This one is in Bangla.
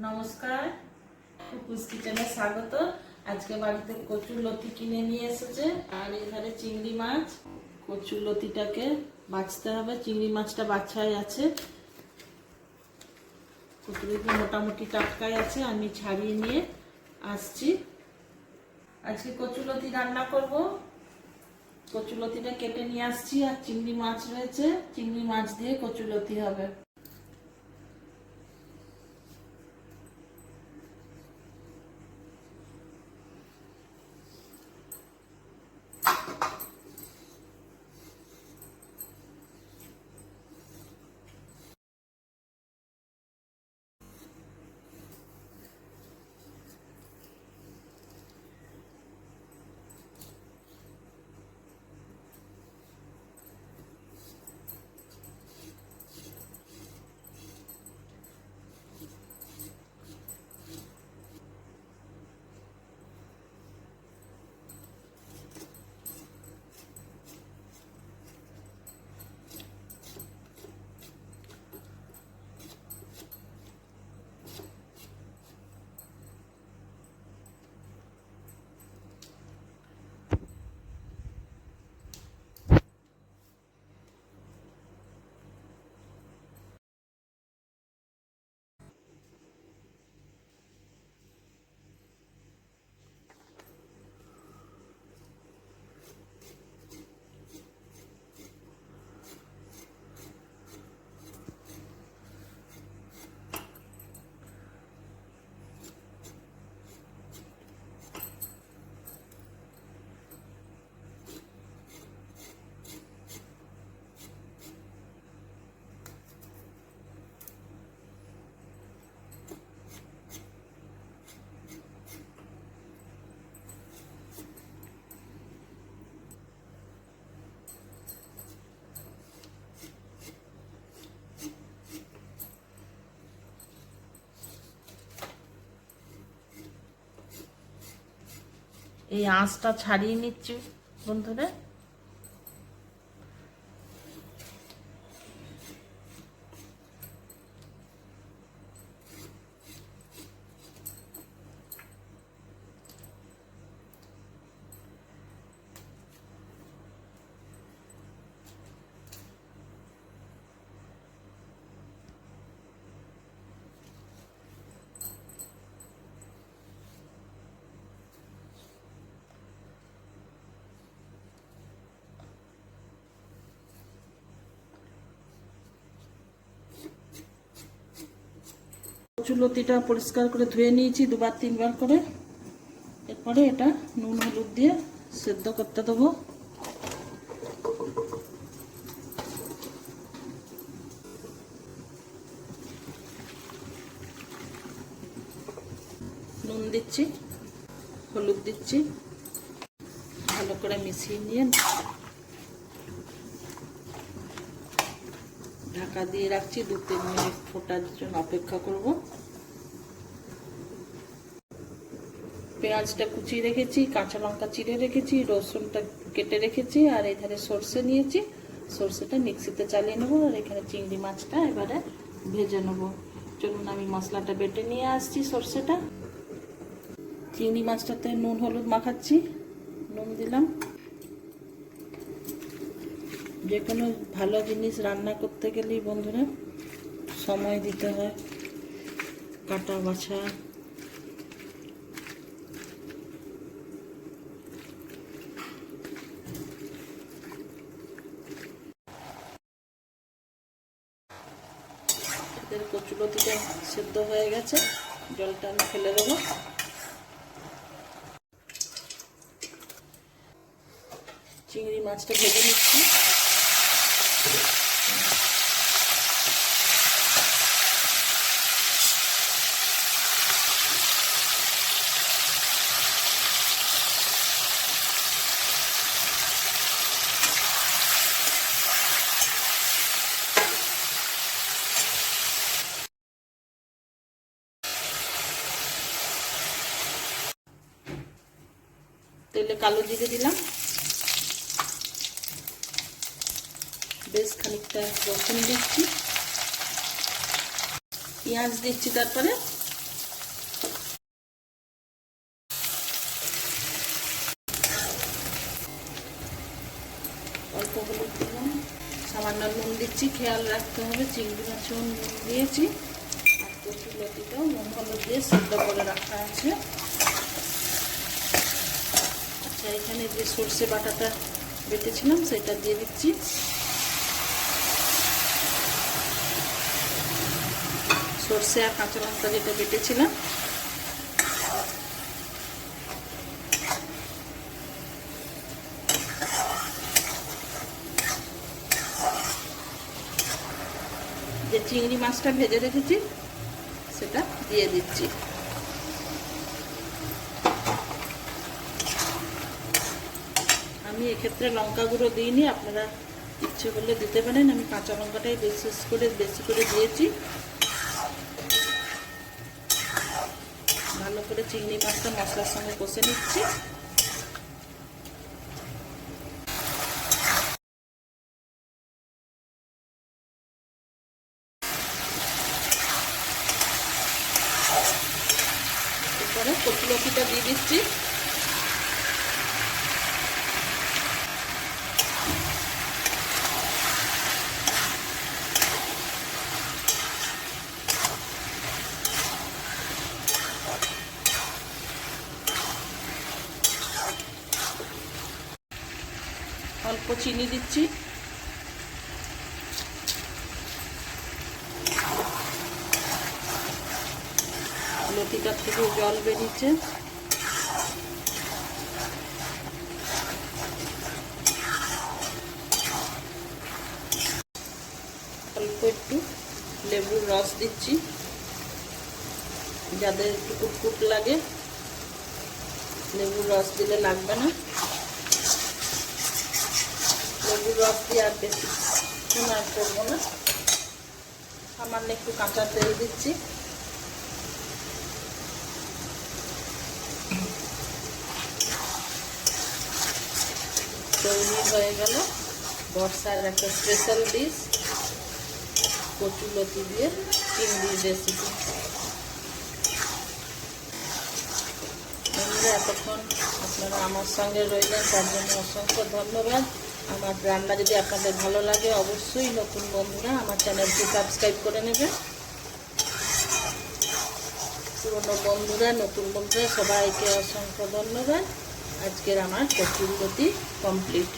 নমস্কার, কুকুস কিচেনে স্বাগত। আজকে বাড়িতে কচুর লতি কিনে নিয়ে এসেছে, আর এখানে চিংড়ি মাছ। কচুর লতিটাকে বাছতে হবে। চিংড়ি মাছটা বাছাই আছে, কচুরলতি মোটামুটি টাটকাই আছে। আমি ছাড়িয়ে নিয়ে আসছি। আজকে কচুরলতি রান্না করব। কচুরলতিটা কেটে নিয়ে আসছি, আর চিংড়ি মাছ রয়েছে, চিংড়ি মাছ দিয়ে কচুরলতি হবে। এই আঁশটা ছাড়িয়ে নিচ্ছি বন্ধুরা। কচুরলতিটা পরিষ্কার করে ধুয়ে নিয়েছি দুবার তিনবার করে। এরপরে এটা নুন হলুদ দিয়ে সেদ্ধ করতে দেবো। নুন দিচ্ছি, হলুদ দিচ্ছি, ভালো করে মিশিয়ে নিয়ে ঢাকা দিয়ে রাখছি। 2-3 মিনিট ফোটার জন্য অপেক্ষা করব। পেঁয়াজটা কুচিয়ে রেখেছি, কাঁচা লঙ্কা চিড়ে রেখেছি, রসুনটা কেটে রেখেছি, আর এখানে সর্ষে নিয়েছি। সর্ষেটা মিক্সিতে চালিয়ে নেবো, আর এখানে চিংড়ি মাছটা এবারে ভেজে নেবো। চলুন আমি মশলাটা বেটে নিয়ে আসছি। সর্ষেটা, চিংড়ি মাছটাতে নুন হলুদ মাখাচ্ছি। নুন দিলাম। যে কোনো ভালো জিনিস রান্না করতে গেলেই বন্ধুরা সময় দিতে হয়, কাটা বাছা। এদের কচুরলতিটা সেদ্ধ হয়ে গেছে, জলটা আমি ফেলে দেবো। চিংড়ি মাছটা ভেজে নিচ্ছি। তেলে কালো জিরে দিলাম, বেশ খানিকটা রসুন দিচ্ছি, পেঁয়াজ দিচ্ছি, তারপরে হলুদ দিলাম, সামান্য নুন দিচ্ছি, খেয়াল রাখতে হবে চিংড়ি মাছেও নুন দিয়েছি। আর কচুর লতিটাও নুন হলুদ দিয়ে সেদ্ধ করে রাখা আছে। আচ্ছা, এখানে যে সর্ষে বাটাটা বেটেছিলাম সেটা দিয়ে দিচ্ছি। সর্ষে আর কাঁচা লঙ্কা যেটা বেটেছিলাম, যে চিংড়ি মাছটা ভেজে রেখেছি সেটা দিয়ে দিচ্ছি। আমি এক্ষেত্রে লঙ্কা গুঁড়ো দিইনি, আপনারা ইচ্ছে করলে দিতে পারেন। আমি কাঁচা লঙ্কাটাই বেশি করে দিয়েছি। ভালো করে চিংড়ি মাছটা মশলার সঙ্গে কষে নিচ্ছি। এরপরে কচু লতিটা দিয়ে দিচ্ছি। অল্প চিনি দিচ্ছি। লতিটার থেকে জল বেরিয়েছে। অল্প একটু লেবুর রস দিচ্ছি, যাদের একটু কুটকুট লাগে। লেবুর রস দিলে লাগবে না। লেবুর রস দিয়ে আর বেশি আর করবো না। সামান্য একটু কাঁচা তেল দিচ্ছি। তৈরি হয়ে গেল বর্ষার একটা স্পেশাল ডিশ, কচু লতি দিয়ে চিংড়ির রেসিপি। বন্ধুরা, এতক্ষণ আপনারা আমার সঙ্গে রইলেন, তার জন্য অসংখ্য ধন্যবাদ। আমার রান্না যদি আপনাদের ভালো লাগে, অবশ্যই নতুন বন্ধুরা আমার চ্যানেলটি সাবস্ক্রাইব করে নেবেন। পুরনো বন্ধুরা, নতুন বন্ধুরা সবাইকে অসংখ্য ধন্যবাদ। আজকের আমার কচুর লতি কমপ্লিট।